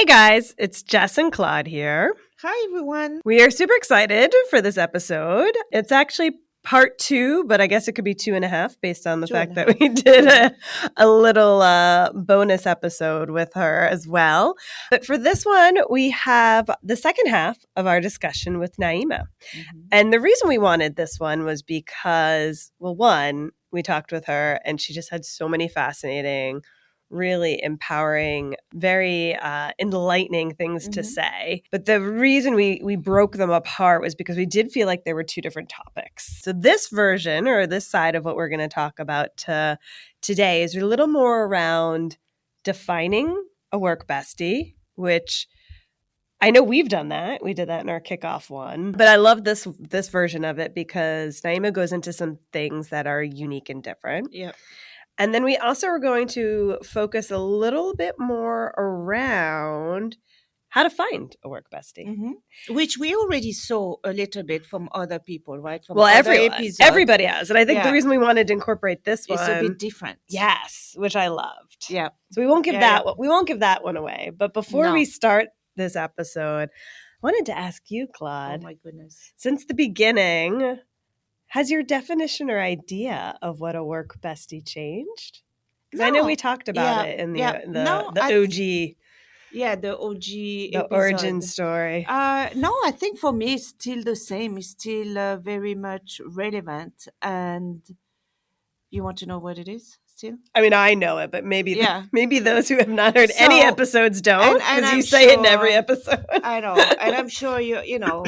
Hey guys, it's Jess and Claude here. Hi, everyone. We are super excited for this episode. It's actually part 2, but I guess it could be 2.5 based on the fact that we did a little bonus episode with her as well. But for this one, we have the second half of our discussion with Naeemah. Mm-hmm. And the reason we wanted this one was because, well, one, we talked with her and she just had so many fascinating, really empowering, very enlightening things to say. But the reason we broke them apart was because we did feel like there were two different topics. So this version, or this side of what we're going to talk about today, is a little more around defining a work bestie, which I know we've done that. We did that in our kickoff one. But I love this version of it because Naeemah goes into some things that are unique and different. Yeah. And then we also are going to focus a little bit more around how to find a work bestie. Which we already saw a little bit from other people, right? From everybody has. And I think the reason we wanted to incorporate this one is a bit different. Yes, which I loved. Yeah. So we won't give we won't give that one away. But before we start this episode, I wanted to ask you, Claude. Oh my goodness. Since the beginning, has your definition or idea of what a work bestie changed? Because I know we talked about it in the OG. Yeah, the OG the origin story. No, I think for me it's still the same. It's still very much relevant. And you want to know what it is still? I mean, I know it, but maybe those who have not heard any episodes don't, because you say it in every episode. I know, and I'm sure you know.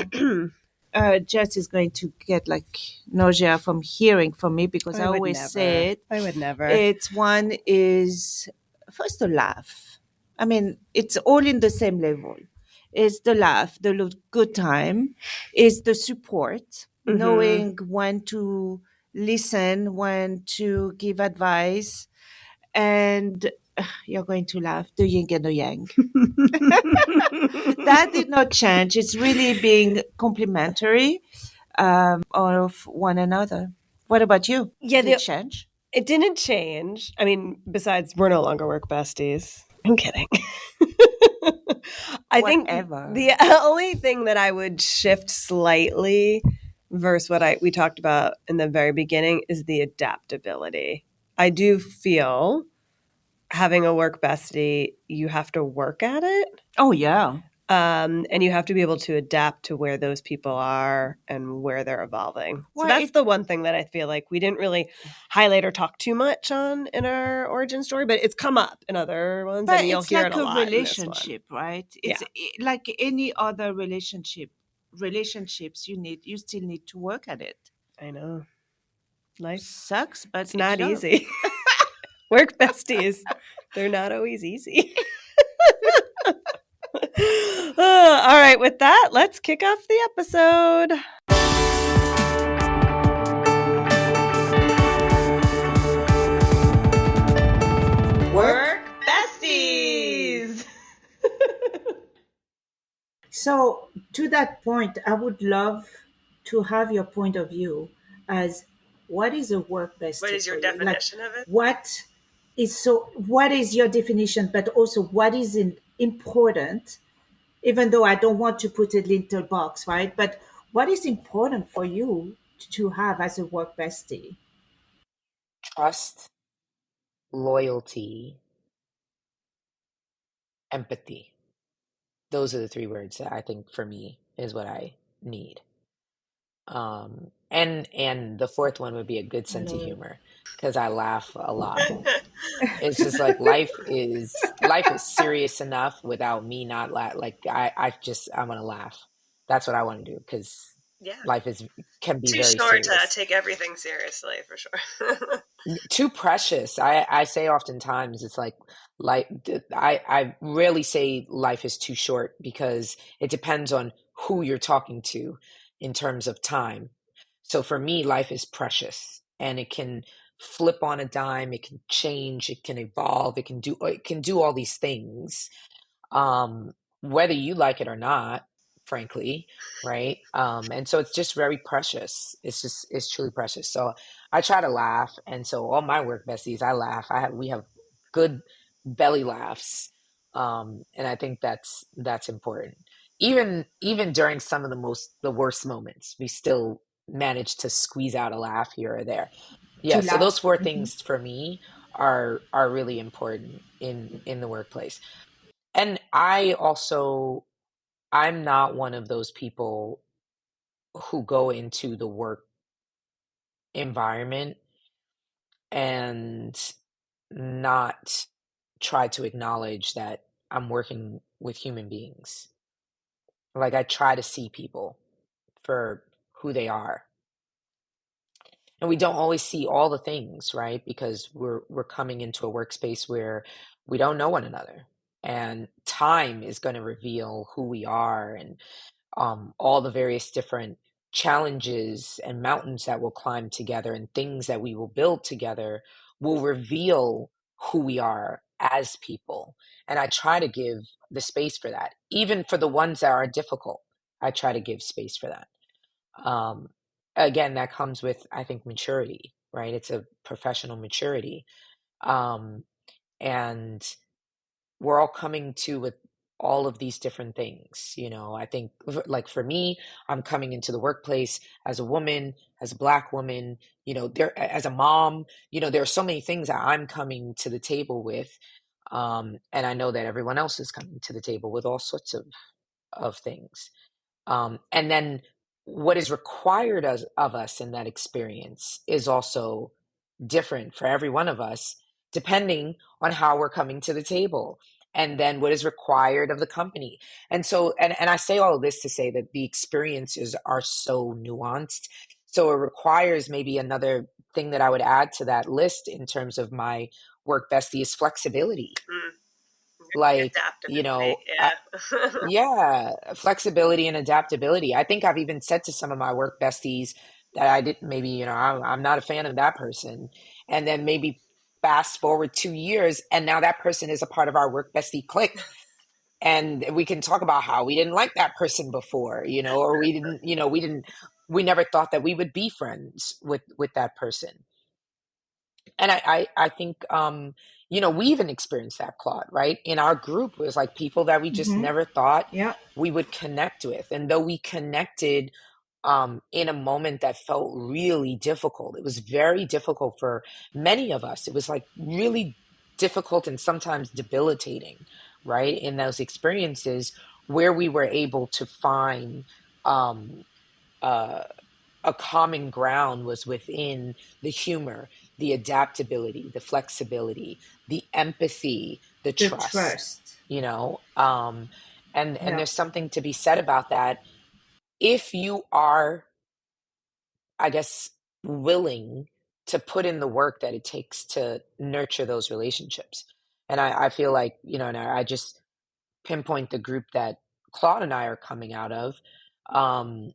Jess is going to get like nausea from hearing from me because I always say it. I would never. It's one is first the laugh. I mean, it's all in the same level. It's the laugh, the good time. It's the support, knowing when to listen, when to give advice, and you're going to laugh, the yin and the yang. That did not change. It's really being complimentary of one another. What about you? Yeah, did it change? It didn't change. I mean, besides we're no longer work besties. I'm kidding. I think the only thing that I would shift slightly versus what we talked about in the very beginning is the adaptability. I do feel having a work bestie, you have to work at it. Oh, yeah. And you have to be able to adapt to where those people are and where they're evolving. So that's the one thing that I feel like we didn't really highlight or talk too much on in our origin story, but it's come up in other ones, and you'll hear it a lot. It's like a relationship, right? It's like any other relationships. You still need to work at it. I know. Life sucks, but it's not easy. Work besties, they're not always easy. All right, with that, let's kick off the episode. Work besties. So, to that point, I would love to have your point of view as what is a work bestie? What is your definition of it? What is your definition, but also what is important, even though I don't want to put a little box, right? But what is important for you to have as a work bestie? Trust, loyalty, empathy. Those are the 3 words that I think for me is what I need. And the 4th one would be a good sense of humor, because I laugh a lot. It's just like life is serious enough without me not laugh. Like I want to laugh. That's what I want to do, because life can be too very short serious. to take everything seriously, for sure. Too precious. I say oftentimes it's like I rarely say life is too short, because it depends on who you're talking to in terms of time. So for me, life is precious, and it can flip on a dime. It can change. It can evolve. It can do all these things, whether you like it or not, frankly, right? And so it's just very precious. It's truly precious. So I try to laugh, and so all my work besties, I laugh. We have good belly laughs. And I think that's important. Even during some of the worst moments, we still manage to squeeze out a laugh here or there. Yeah, To so those laugh. four Hmm. things for me are really important in the workplace. And I'm not one of those people who go into the work environment and not try to acknowledge that I'm working with human beings. Like I try to see people for who they are. And we don't always see all the things, right? Because we're coming into a workspace where we don't know one another. And time is going to reveal who we are and all the various different challenges and mountains that we'll climb together and things that we will build together will reveal who we are as people. And I try to give the space for that, even for the ones that are difficult. I try to give space for that. Um, Again, that comes with, I think, maturity, right? It's a professional maturity. Um, and we're all coming to with all of these different things. I think like for me, I'm coming into the workplace as a woman, as a Black woman, there as a mom, there are so many things that I'm coming to the table with. And I know that everyone else is coming to the table with all sorts of things. And then what is required of us in that experience is also different for every one of us, depending on how we're coming to the table. And then what is required of the company. And so, and I say all of this to say that the experiences are so nuanced. So it requires maybe another thing that I would add to that list in terms of my work bestie is flexibility. Like, Adaptability. yeah, flexibility and adaptability. I think I've even said to some of my work besties that I didn't, maybe, I'm not a fan of that person. And then maybe fast forward 2 years, and now that person is a part of our work bestie clique. And we can talk about how we didn't like that person before, or we never thought that we would be friends with that person. And I think, we even experienced that, Claude, right? In our group, it was like people that we just Hmm. never thought Yeah. we would connect with. And though we connected in a moment that felt really difficult, it was very difficult for many of us. It was like really difficult and sometimes debilitating, right? In those experiences where we were able to find um, uh, a common ground was within the humor, the adaptability, the flexibility, the empathy, the The trust, trust. and Yeah. there's something to be said about that if you are, I guess, willing to put in the work that it takes to nurture those relationships. And I feel like, and I just pinpoint the group that Claude and I are coming out of. Um,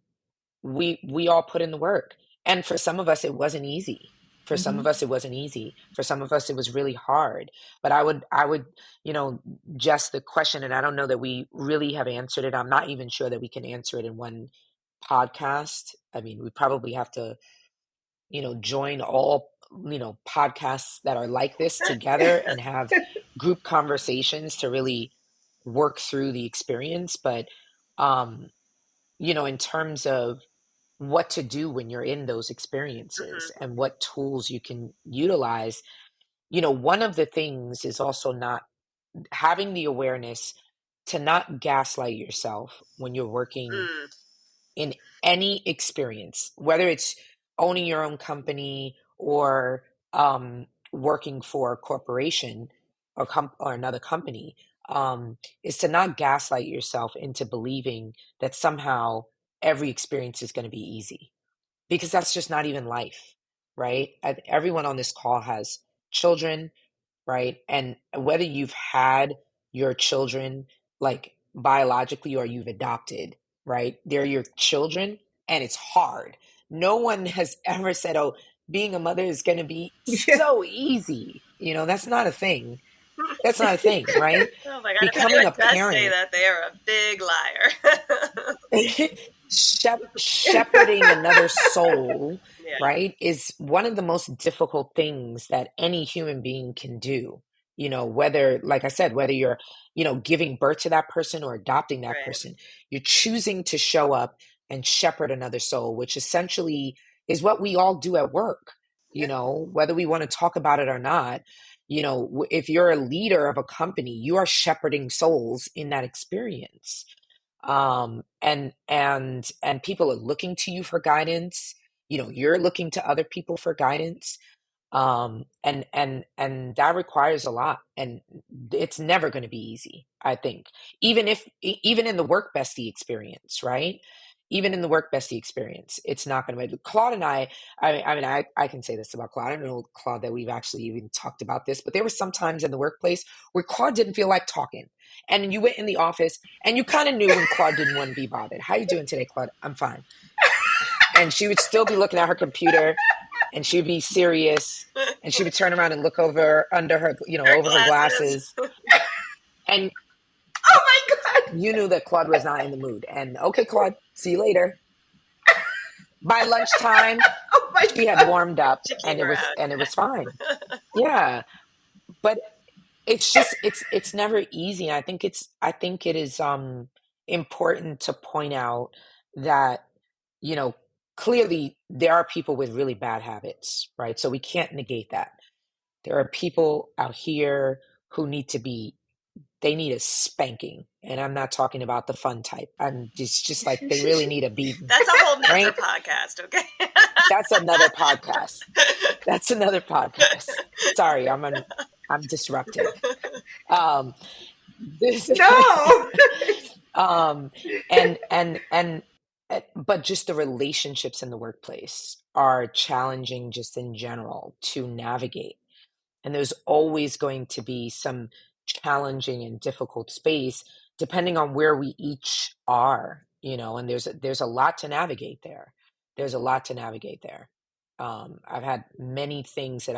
we all put in the work, and for some of us it wasn't easy. For some Hmm. of us it wasn't easy. For some of us it was really hard. But I would just the question, and I don't know that we really have answered it. I'm not even sure that we can answer it in one podcast. I mean, we probably have to join all podcasts that are like this together and have group conversations to really work through the experience. But um in terms of what to do when you're in those experiences and what tools you can utilize. One of the things is also not having the awareness to not gaslight yourself when you're working in any experience, whether it's owning your own company or working for a corporation or another company, is to not gaslight yourself into believing that somehow every experience is going to be easy, because that's just not even life, right? Everyone on this call has children, right? And whether you've had your children like biologically or you've adopted, right? They're your children and it's hard. No one has ever said, oh, being a mother is going to be Yeah. so easy. That's not a thing. That's not a thing, right? Oh my God, if Becoming anyone a does say parent, that, they are a big liar. shepherding another soul, Yeah. right, is one of the most difficult things that any human being can do. whether, like I said, whether you're, giving birth to that person or adopting that Right. person, you're choosing to show up and shepherd another soul, which essentially is what we all do at work, whether we want to talk about it or not. If you're a leader of a company, you are shepherding souls in that experience. And people are looking to you for guidance. You're looking to other people for guidance. And that requires a lot, and it's never going to be easy, I think, even in the work bestie experience, right? Even in the work bestie experience, it's not going to be. Claude and I can say this about Claude. I don't know, Claude, that we've actually even talked about this, but there were some times in the workplace where Claude didn't feel like talking, and you went in the office and you kind of knew when Claude didn't want to be bothered. How you doing today, Claude? I'm fine. And she would still be looking at her computer, and she'd be serious, and she would turn around and look over under her, over her glasses. And Oh my God. you knew that Claude was not in the mood. And okay, Claude, see you later. By lunchtime, Oh my she God. had warmed up, She and came it was fine. Yeah. But it's just, it's never easy. I think it is important to point out that, clearly there are people with really bad habits, right? So we can't negate that. There are people out here who they need a spanking. And I'm not talking about the fun type. It's just like they really need a beating. That's a whole nother Right? podcast, okay? That's another podcast. That's another podcast. Sorry, I'm disruptive. This No. But just the relationships in the workplace are challenging just in general to navigate. And there's always going to be some challenging and difficult space depending on where we each are, and there's a lot to navigate there. There's a lot to navigate there. I've had many things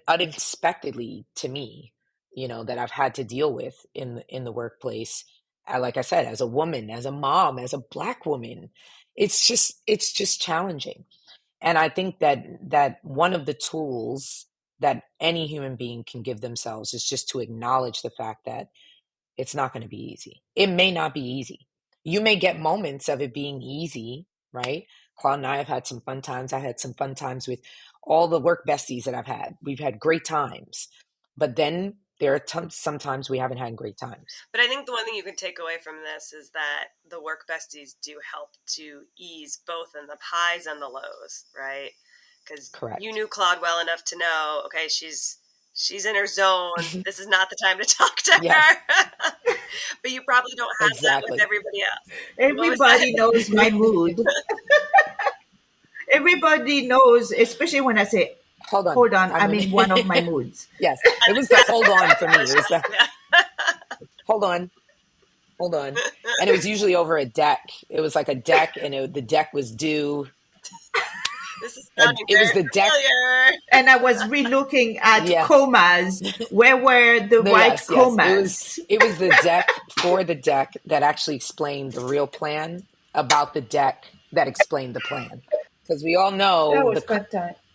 unexpectedly to me, that I've had to deal with in the workplace. Like I said, as a woman, as a mom, as a Black woman, it's just challenging. And I think that one of the tools that any human being can give themselves is just to acknowledge the fact that it's not going to be easy. It may not be easy. You may get moments of it being easy, right? Claude and I have had some fun times. I had some fun times with all the work besties that I've had. We've had great times. But then there are sometimes we haven't had great times. But I think the one thing you can take away from this is that the work besties do help to ease both in the highs and the lows, right? Because you knew Claude well enough to know, okay, she's in her zone. This is not the time to talk to her. But you probably don't have that with everybody else. Everybody knows my mood. Everybody knows, especially when I say, hold on, I'm in one of my moods. Yes, it was the hold on for me. It was the hold on. And it was usually over a deck. It was like a deck, and the deck was due. This is it was the deck. And I was re-looking at commas. Where were the right commas? It was the deck for the deck that actually explained the real plan about the deck that explained the plan. Because we all know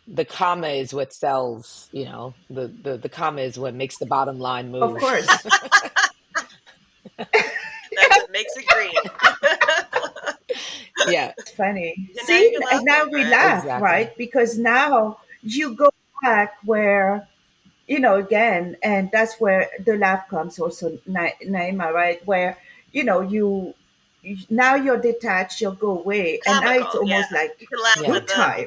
the comma is what sells, the comma is what makes the bottom line move. Of course. That's what makes it green. Yeah. It's funny. See, and now we laugh, right? Because now you go back where, again, and that's where the laugh comes also, Naeemah, right? Where, now you're detached, you'll go away. Comical, and now it's almost like good time,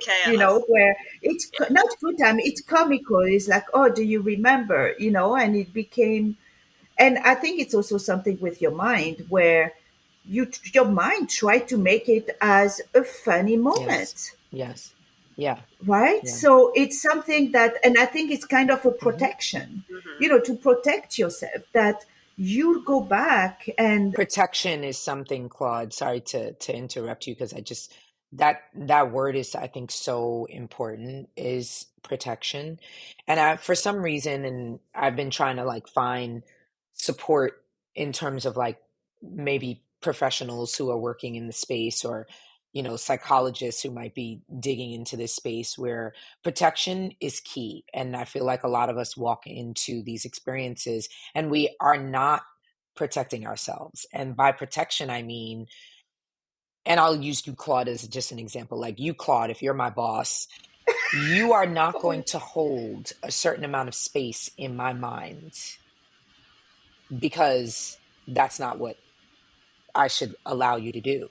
where it's not good time, it's comical. It's like, oh, do you remember? And it became, and I think it's also something with your mind where your mind tried to make it as a funny moment. Yes. Yeah. Right. Yeah. So it's something that, and I think it's kind of a protection, to protect yourself, that you go back. And protection is something, Claude, sorry to interrupt you, because I just, that word is, I think, so important, is protection. And for some reason, and I've been trying to find support in terms of maybe professionals who are working in the space, or psychologists who might be digging into this space, where protection is key. And I feel like a lot of us walk into these experiences and we are not protecting ourselves. And by protection, I mean, and I'll use you, Claude, as just an example. Like you, Claude, if you're my boss, you are not going to hold a certain amount of space in my mind, because that's not what I should allow you to do.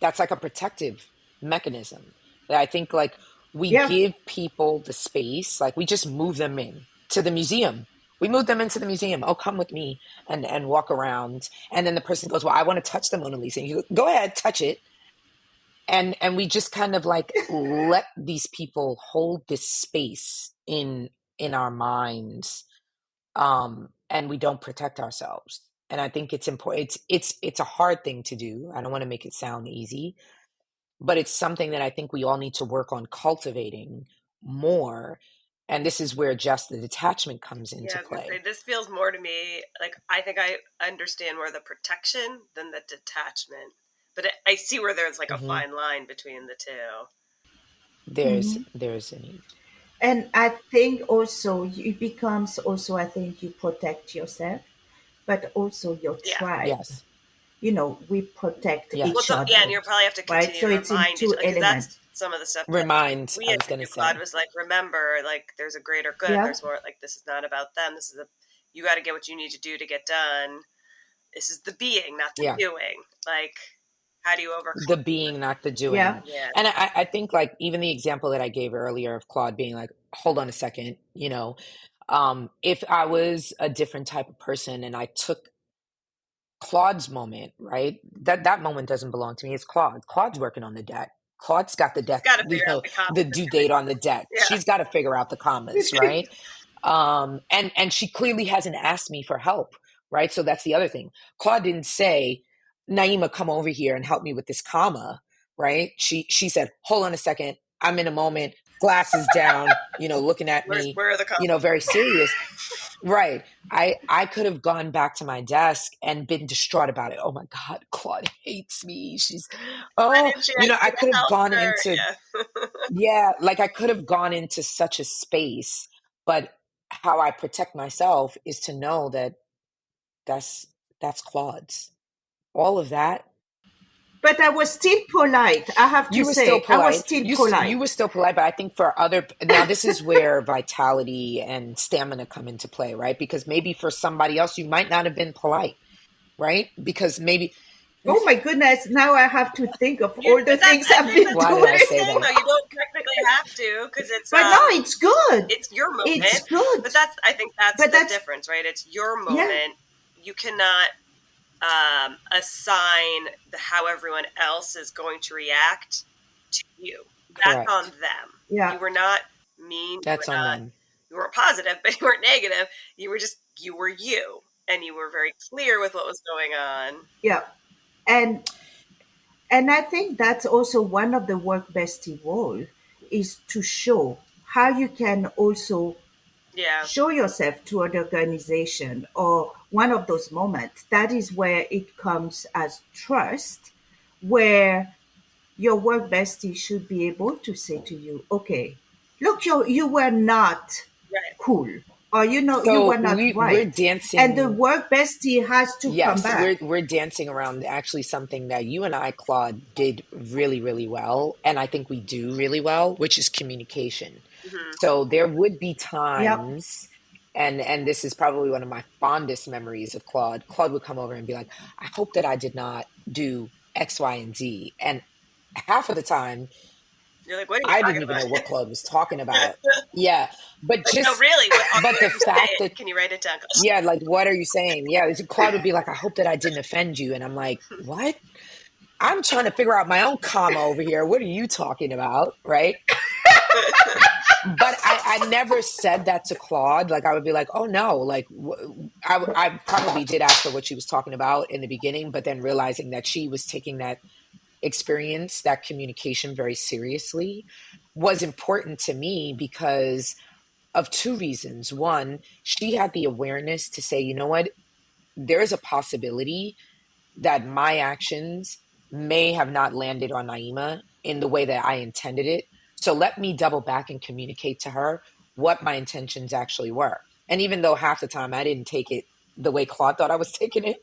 That's like a protective mechanism that I think, like, we Yeah. give people the space, like we just move them in to the museum. We move them into the museum. Oh, come with me and walk around. And then the person goes, well, I want to touch the Mona Lisa. And you go ahead, touch it. And we just kind of like let these people hold this space in our minds, and we don't protect ourselves. And I think it's important. It's a hard thing to do. I don't want to make it sound easy, but it's something that I think we all need to work on cultivating more. And this is where just the detachment comes into I was gonna say, play. this feels more to me like, I think I understand more the protection than the detachment, but I see where there's like a Mhm. fine line between the two. There's a need. And I think also it becomes also, I think you protect yourself, but also your Yeah. tribe. Yes. We protect Yes. each Well, other. and you'll probably have to Right? continue So to it's in remind each, two like, 'cause elements. that's some of the stuff that Remind, we I had was to going to do. Claude say. was like, remember, like, there's a greater good. Yeah. There's more, like, this is not about them. This is you got to get what you need to do to get done. This is the being, not the Yeah. doing. Like, how do you overcome The being, not the doing. Yeah. Yeah. And I think, like, even the example that I gave earlier of Claude being like, hold on a second, if I was a different type of person and I took Claude's moment, right? That moment doesn't belong to me. It's Claude. Claude's working on the deck. Claude's got the deck, Got to figure out the the comments. due date on the deck. Yeah. She's got to figure out the commas, right? And she clearly hasn't asked me for help, right? So that's the other thing. Claude didn't say, Naeemah, come over here and help me with this comma, right? She said, hold on a second. I'm in a moment, glasses down, looking at me, Where are the comments? very serious. Right. I could have gone back to my desk and been distraught about it. Oh my God, Claude hates me. Why didn't she I could have help gone her? into, like I could have gone into such a space, but how I protect myself is to know that that's Claude's. All of that. But I was still polite. I have to You were still say, I was polite. still You polite. were still polite, but I think for now this is where vitality and stamina come into play, right? Because maybe for somebody else you might not have been polite, right? Because maybe. Oh my goodness! Now I have to think of all the But things I I've think been that's Why the did I doing. say thing, that? though. You don't technically have to, because it's But no, it's good. it's your moment. It's good. But I think that's the difference, right? It's your moment. You cannot assign how everyone else is going to react to you. That's Correct. on them. Yeah. You were not mean. That's on them. You weren't positive, but you weren't negative. You were you, and you were very clear with what was going on. Yeah. And I think that's also one of the work bestie role is to show how you can also Yeah. show yourself to an organization or one of those moments. That is where it comes as trust, where your work bestie should be able to say to you, okay, look, you were not Right. cool, or you So were not we're right. dancing. And the work bestie has to come Yes, back. we're dancing around actually something that you and I, Claude, did really, really well, and I think we do really well, which is communication. Mm-hmm. So there would be Yep. times, and this is probably one of my fondest memories of Claude. Claude would come over and be like, I hope that I did not do X, Y, and Z. And half of the time, You're like, what are you I talking didn't even know about? what Claude was talking about. Yeah, but Like, no, just, really. but the Can you say fact it? that, Can you write it down? yeah, like, what are you saying? Yeah, Claude would be like, I hope that I didn't offend you. And I'm like, what? I'm trying to figure out my own comma over here. What are you talking about? Right. But I never said that to Claude. Like, I would be like, oh no, like, I probably did ask her what she was talking about in the beginning, but then realizing that she was taking that experience, that communication very seriously was important to me because of two reasons. One, she had the awareness to say, you know what, there is a possibility that my actions, they might not be received the way that I want them to be received. And I think that was important. And then the second thing is that she had the awareness to say, you know what, there is a possibility that my actions, they might not be received the way that I want them to be received. And I think that was important. There is a possibility may have not landed on Naeemah in the way that I intended it. So let me double back and communicate to her what my intentions actually were. And even though half the time I didn't take it the way Claude thought I was taking it,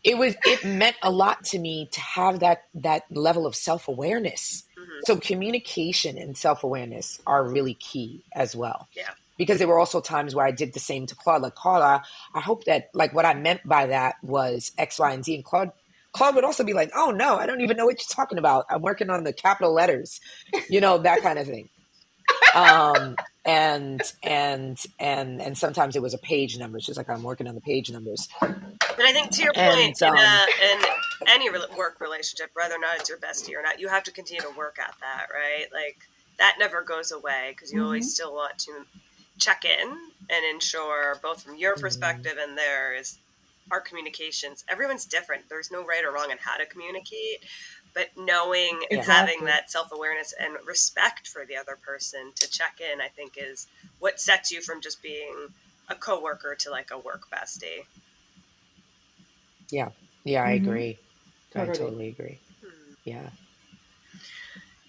it meant a lot to me to have that level of self-awareness. So communication and self-awareness are really key as well. Yeah. Because there were also times where I did the same to Claude. Like, Claude, I hope that, like, what I meant by that was X, Y, and Z. And Claude would also be like, oh no, I don't even know what you're talking about. I'm working on the capital letters, that kind of thing. And sometimes it was a page number. She's like, I'm working on the page numbers. But I think to your point, in any work relationship, whether or not it's your bestie or not, you have to continue to work at that, right? Like, that never goes away because you always still want to check in and ensure, both from your perspective and theirs, our communications. Everyone's different. There's no right or wrong in how to communicate, but knowing and having that self-awareness and respect for the other person to check in, I think, is what sets you from just being a coworker to like a work bestie. Yeah, I agree. Totally. I totally agree. Yeah.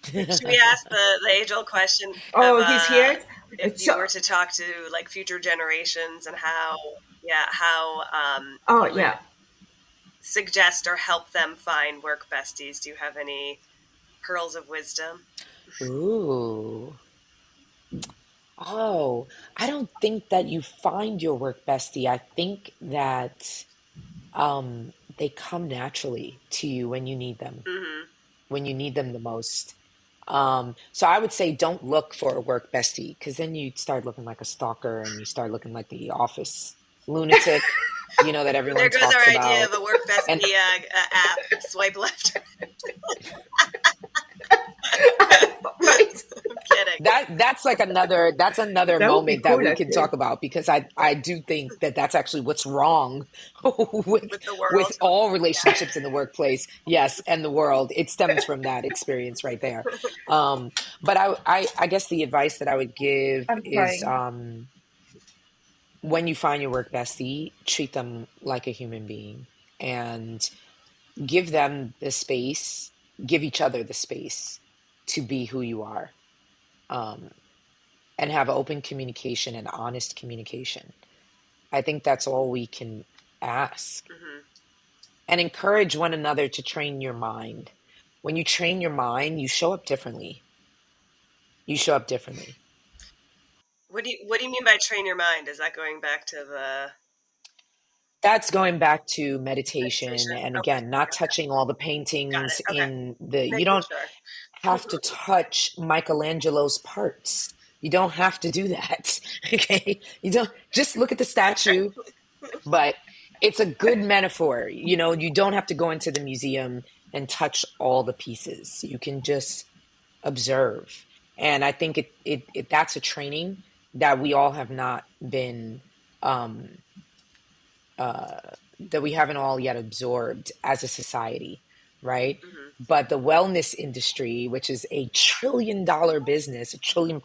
Should we ask the age-old question? He's here. If you were to talk to like future generations and how suggest or help them find work besties, do you have any pearls of wisdom? Ooh. Oh, I don't think that you find your work bestie. I think that they come naturally to you when you need them, when you need them the most. So I would say don't look for a work bestie, because then you start looking like a stalker and you start looking like the office lunatic, that everyone talks about. There goes our idea of a work bestie app. Swipe left. Right. I'm kidding. That's another moment that we can talk about, because I do think that that's actually what's wrong with the world, with all relationships in the workplace. Yes, and the world. It stems from that experience right there. But I guess the advice that I would give is when you find your work bestie, treat them like a human being and give them the space, give each other the space to be who you are, and have open communication and honest communication. I think that's all we can ask. And encourage one another to train your mind. When you train your mind, you show up differently. What do you mean by train your mind? Is that going back to the... That's going back to meditation. And again, not touching all the paintings in the... You don't have to touch Michelangelo's parts. You don't have to do that. Okay? You don't... Just look at the statue. But it's a good metaphor. You don't have to go into the museum and touch all the pieces. You can just observe. And I think it that's a training that we all have not been... that we haven't all yet absorbed as a society, right? But the wellness industry, which is a $1 trillion business, $1 trillion+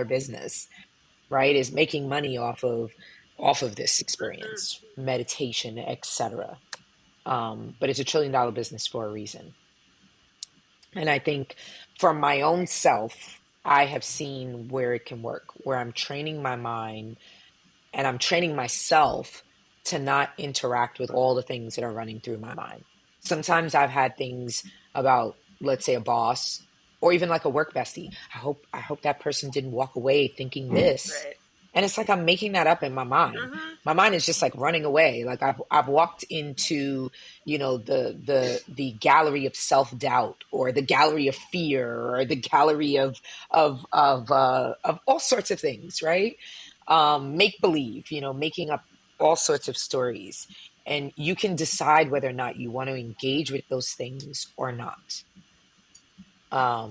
business, right, is making money off of this experience, meditation, etc. But it's a $1 trillion business for a reason. And I think for my own self, I have seen where it can work, where I'm training my mind and I'm training myself to not interact with all the things that are running through my mind. Sometimes I've had things about, let's say, a boss or even like a work bestie. I hope that person didn't walk away thinking this. Right. And it's like I'm making that up in my mind. My mind is just like running away. Like I've walked into, the gallery of self-doubt or the gallery of fear or the gallery of all sorts of things, right? Make believe, making up all sorts of stories, and you can decide whether or not you want to engage with those things or not. I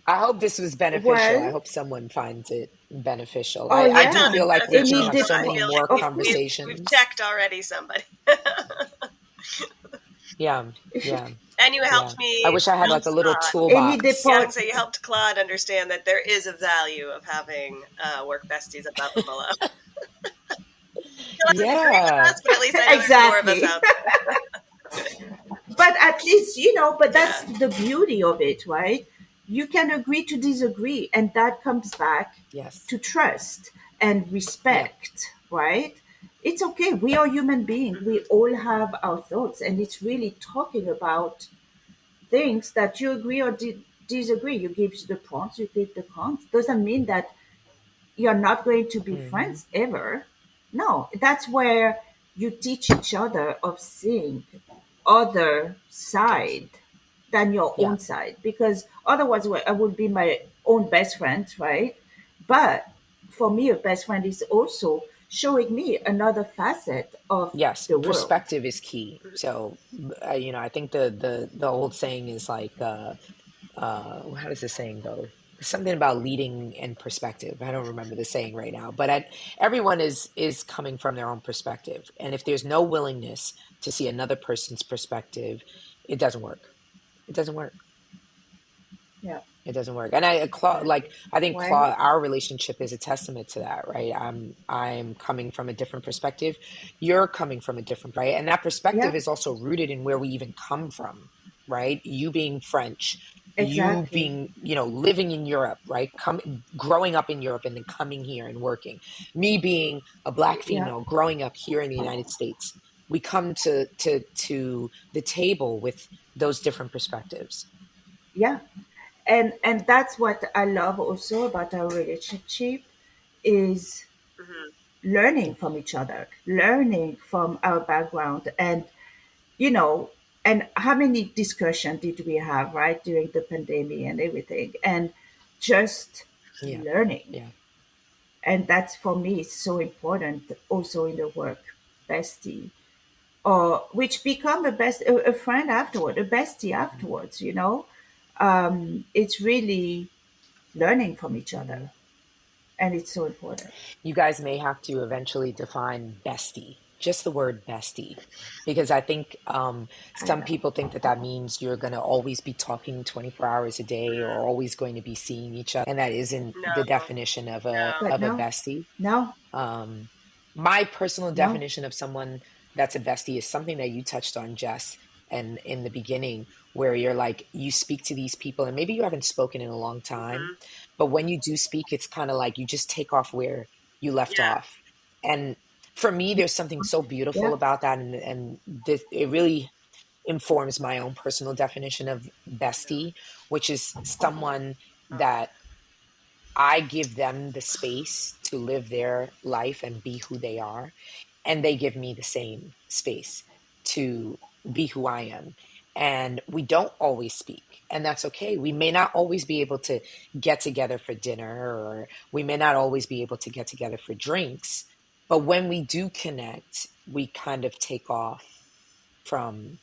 hope this was beneficial. I hope someone finds it beneficial. I do feel like we can have so many more conversations. We've checked already somebody. Yeah. And you helped me. I wish I had like a little toolbox. So you helped Claude understand that there is a value of having work besties above and below. Yeah. But at least I know there's more of us out there. but at least, but that's the beauty of it, right? You can agree to disagree, and that comes back Yes. to trust and Yeah. respect, right? It's okay. We are human beings. We all have our thoughts, and it's really talking about things that you agree or disagree. You give the pros, you give the cons. Doesn't mean that you're not going to be Hmm. friends ever. No, that's where you teach each other of seeing other Yes. side than your Yeah. own side, because otherwise I would be my own best friend, right? But for me, a best friend is also showing me another facet of Yes. the world. Perspective is key. So, I think the old saying is like, how does the saying go? Something about leading and perspective. I don't remember the saying right now, but everyone is coming from their own perspective, and if there's no willingness to see another person's perspective, it doesn't work. It doesn't work. Yeah, It doesn't work. And exactly. I think Why? Claude, our relationship is a testament to that, right? I'm coming from a different perspective. You're coming from a different, right? And that Yeah, perspective is also rooted in where we even come from, right? You being French, you exactly. being, living in Europe, right? Growing up in Europe and then coming here and working. Me being a black Yeah, female growing up here in the United States. We come to the table with those different perspectives. yeah. And that's what I love also about our relationship is Mhm. learning from each other, learning from our background, and you know, and how many discussions did we have, right, during the pandemic and everything, and just Yeah. learning. Yeah. And that's for me so important also in the work, bestie, or which become a friend afterward, a bestie afterwards, it's really learning from each other, Mhm. and it's so important. You guys may have to eventually define bestie, just the word bestie, because I think I some know, people think that that means you're going to always be talking 24 hours a day or always going to be seeing each other, and that isn't No, the definition of a no. but no, bestie. no, Um, my personal no. definition of someone that's a bestie is something that you touched on, Jess, and in the beginning, where you're like, you speak to these people, and maybe you haven't spoken in a long time, Mhm. but when you do speak, it's kind of like you just take off where you left Yeah. off. And for me, there's something so beautiful Yeah. about that, and this, it really informs my own personal definition of bestie, which is someone that I give them the space to live their life and be who they are, and they give me the same space to be who I am. And we don't always speak, and that's okay. We may not always be able to get together for dinner, or we may not always be able to get together for drinks, but when we do connect, we kind of take off from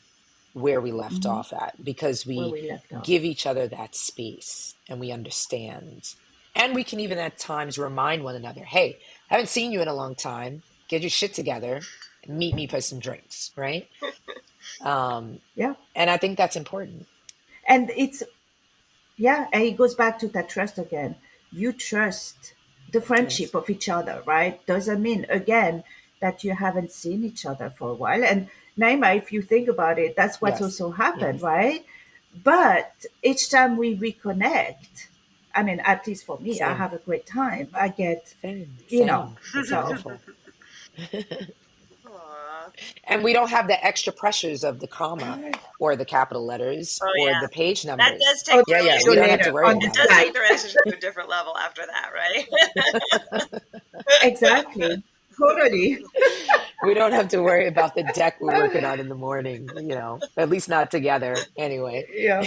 where we left Hmm. off at because Where we we left off. give each other that space and we understand. And we can even at times remind one another, hey, I haven't seen you in a long time. Get your shit together and meet me for some drinks, right? Um, Yeah. and I think that's important. And it's, yeah, and it goes back to that trust again. You trust the Yes. friendship of each other, right? Doesn't mean again that you haven't seen each other for a while. And Naima, if you think about it, that's what's Yes. also happened, Yes. right? But each time we reconnect, I mean, at least for me, I Same. have a great time. I get, Same. you know, Same. It's so wonderful. Aw. And we don't have the extra pressures of the comma or the capital letters Oh or yeah. the page That does numbers. take I'll the Yeah, talk yeah, to we you don't relationship. have to later worry on It the about does it. take slide. the relationship to a different level after that, right? Exactly. Totally. We don't have to worry about the deck we're working on in the morning, at least not together anyway. Yeah,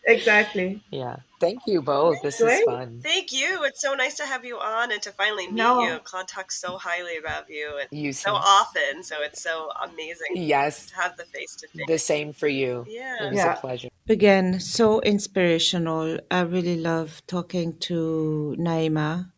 exactly. Yeah. Thank you both. This is Great. fun. Thank you. It's so nice to have you on and to finally meet you. No, Claude talks so highly about you and You so too. often, so it's so amazing Yes. to have the face to The face. same for you. It Yeah. was a yeah. pleasure. Again, so inspirational. I really love talking to Naima,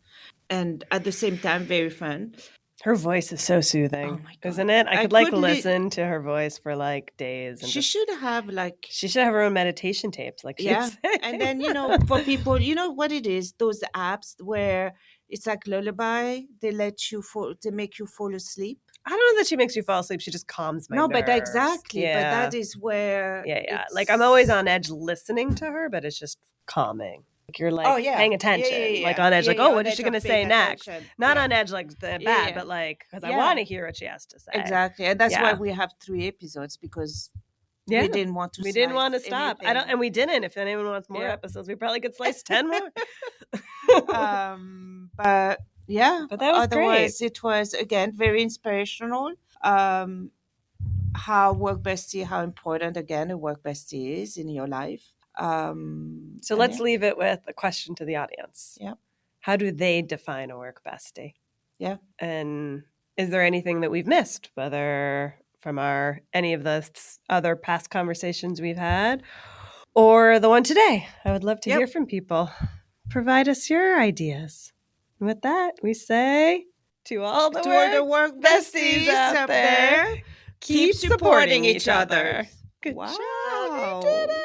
and at the same time, very fun. Her voice is so Oh soothing, my God. isn't it? I I could like could listen to her voice for like days and she just should have like, she should have her own meditation tapes, like she was yeah. saying. And then, for people, you know what it is? Those apps where it's like lullaby, they make you fall asleep. I don't know that she makes you fall asleep. She just calms my nerves. But exactly. Yeah. But that is where. Yeah. Like I'm always on edge listening to her, but it's just calming. Like you're like paying attention, like on edge, like, oh, what is she going to say next? Not on edge like the bad, but like, because I want to hear what she has to say. Exactly. And that's why we have 3 episodes, because we didn't want to stop. And we didn't. If anyone wants more episodes, we probably could slice 10 more. But yeah, but that was otherwise great. it was, again, very inspirational. How important again a work bestie is in your life. So let's leave it with a question to the audience. Yeah. How do they define a work bestie? Yeah. And is there anything that we've missed, whether from any of the other past conversations we've had or the one today? I would love to hear from people. Provide us your ideas. And with that, we say to all the work besties out there, keep supporting each other. Good job. You did it.